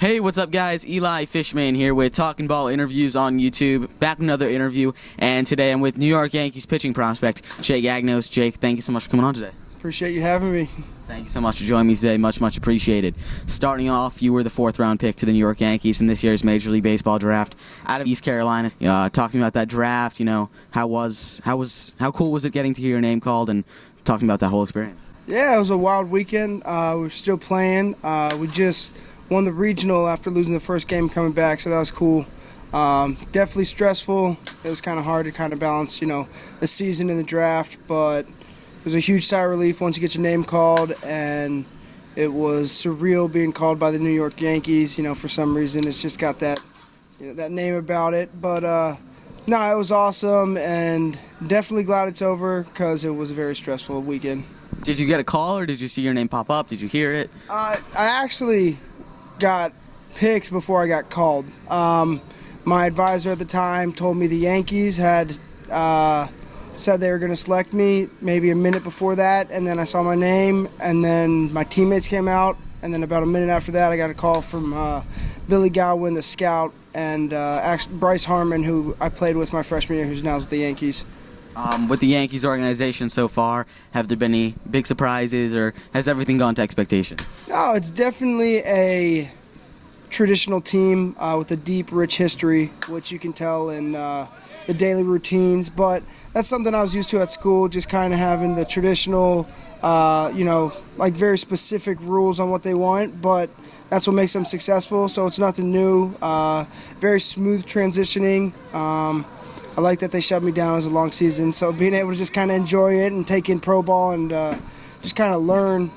Hey, what's up, guys? Eli Fishman here with Talking Ball Interviews on YouTube. Back with another interview, and today I'm with New York Yankees pitching prospect Jake Agnos. Jake, thank you so much for coming on today. Appreciate you having me. Thank you so much for joining me today. Much appreciated. Starting off, you were the 4th-round pick to the New York Yankees in this year's Major League Baseball draft out of East Carolina. Talking about that draft, how cool was it getting to hear your name called, and talking about that whole experience? Yeah, it was a wild weekend. We were still playing. We just won the regional after losing the first game coming back, so that was cool. Definitely stressful. It was kind of hard to kind of balance, the season and the draft, but it was a huge sigh of relief once you get your name called, and it was surreal being called by the New York Yankees. For some reason, it's just got that, that name about it. But no, it was awesome, and definitely glad it's over because it was a very stressful weekend. Did you get a call, or did you see your name pop up? Did you hear it? I actually got picked before I got called. My advisor at the time told me the Yankees had said they were going to select me maybe a minute before that, and then I saw my name, and then my teammates came out, and then about a minute after that I got a call from Billy Godwin, the scout, and Bryce Harmon, who I played with my freshman year, who's now with the Yankees. With the Yankees organization so far, have there been any big surprises, or has everything gone to expectations? No, it's definitely a traditional team with a deep, rich history, which you can tell in the daily routines. But that's something I was used to at school, just kind of having the traditional, like very specific rules on what they want. But that's what makes them successful, so it's nothing new. Very smooth transitioning. I like that they shut me down as a long season, so being able to just kind of enjoy it and take in pro ball and just kind of learn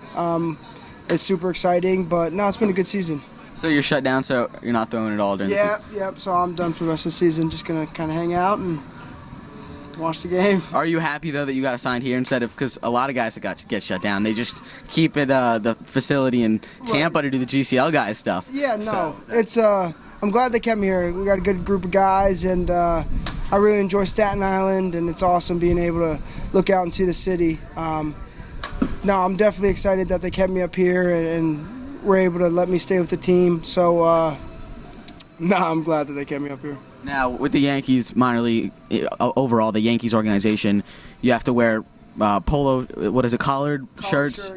is super exciting. But no, it's been a good season. So you're shut down, so you're not throwing it all during the season? Yep, so I'm done for the rest of the season. Just going to kind of hang out and watch the game. Are you happy, though, that you got assigned here instead of, because a lot of guys that get shut down, they just keep it the facility in Tampa to do the GCL guys stuff? Yeah, no, it's I'm glad they kept me here. We got a good group of guys, and I really enjoy Staten Island, and it's awesome being able to look out and see the city. No, I'm definitely excited that they kept me up here and were able to let me stay with the team. So, no, I'm glad that they kept me up here. Now, with the Yankees minor league, overall, the Yankees organization, you have to wear polo, collared shirts?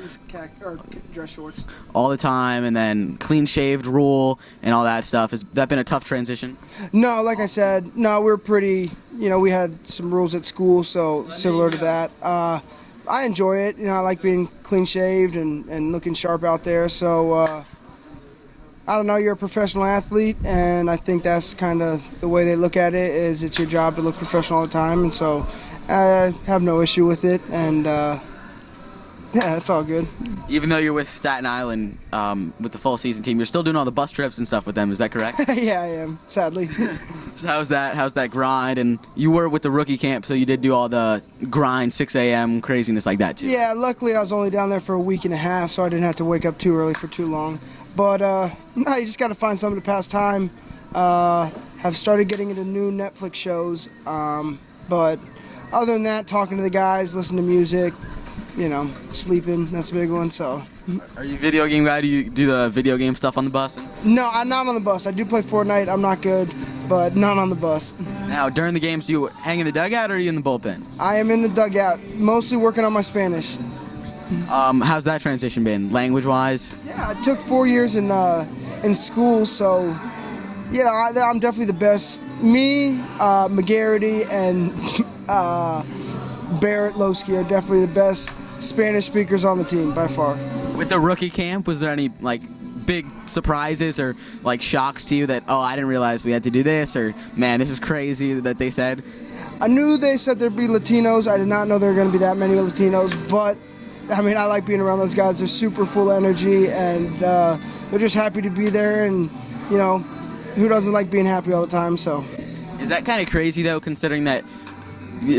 Or dress shorts. All the time, and then clean-shaved rule and all that stuff. Has that been a tough transition? No, like I said, no, we're pretty, we had some rules at school, so similar to that. I enjoy it. I like being clean-shaved and looking sharp out there, so I don't know, you're a professional athlete, and I think that's kind of the way they look at it, is it's your job to look professional all the time, and so I have no issue with it, and yeah, it's all good. Even though you're with Staten Island with the full season team, you're still doing all the bus trips and stuff with them, is that correct? Yeah, I am, sadly. So how's that grind? And you were with the rookie camp, so you did do all the grind, 6 a.m. craziness like that too? Yeah, luckily I was only down there for a week and a half, so I didn't have to wake up too early for too long. But no, you just got to find something to pass time. Have started getting into new Netflix shows, but other than that, talking to the guys, listening to music, sleeping, that's a big one. So, are you a video game guy? Do you do the video game stuff on the bus? No, I'm not on the bus. I do play Fortnite. I'm not good, but not on the bus. Now, during the games, do you hang in the dugout or are you in the bullpen? I am in the dugout, mostly working on my Spanish. How's that transition been, language-wise? Yeah, I took 4 years in school, so I'm definitely the best. Me, McGarity, and Barrett Lowski are definitely the best Spanish speakers on the team by far. With the rookie camp, was there any big surprises or shocks to you that, oh, I didn't realize we had to do this, or man, this is crazy that they said? I knew they said there'd be Latinos. I did not know there were going to be that many Latinos, but I mean, I like being around those guys. They're super full energy, and they're just happy to be there, and who doesn't like being happy all the time? So, is that kind of crazy though, considering that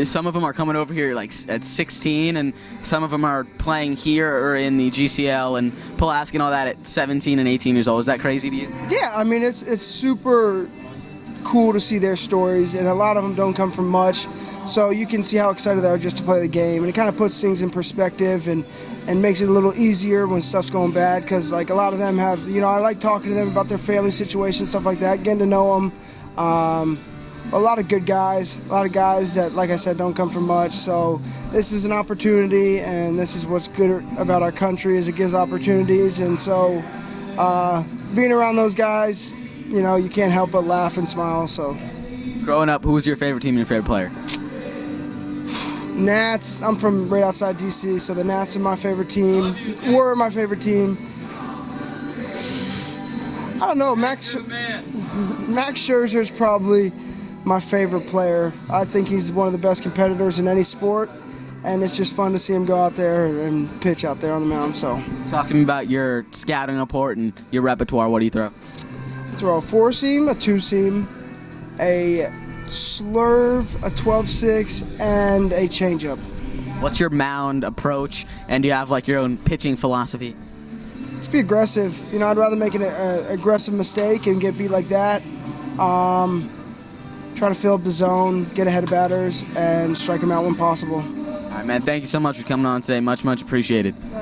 some of them are coming over here at 16, and some of them are playing here or in the GCL and Pulaski and all that at 17 and 18 years old? Is that crazy to you? Yeah, I mean, it's super cool to see their stories, and a lot of them don't come from much. So you can see how excited they are just to play the game, and it kind of puts things in perspective and makes it a little easier when stuff's going bad, because like a lot of them have, I like talking to them about their family situation, stuff like that, getting to know them. A lot of good guys, a lot of guys that, like I said, don't come from much. So this is an opportunity, and this is what's good about our country, is it gives opportunities. And so being around those guys, you can't help but laugh and smile. So Growing up, who was your favorite team and your favorite player? Nats. I'm from right outside D.C., so the Nats are my favorite team. Were my favorite team. I don't know. Max Scherzer is probably my favorite player. I think he's one of the best competitors in any sport, and it's just fun to see him go out there and pitch out there on the mound. So, Talk to me about your scouting report and your repertoire. What do you throw? Throw a 4-seam, a 2-seam, a slurve, a 12-6, and a changeup. What's your mound approach, and do you have like your own pitching philosophy? Just be aggressive. I'd rather make an aggressive mistake and get beat like that. Try to fill up the zone, get ahead of batters, and strike them out when possible. All right, man. Thank you so much for coming on today. Much, much appreciated.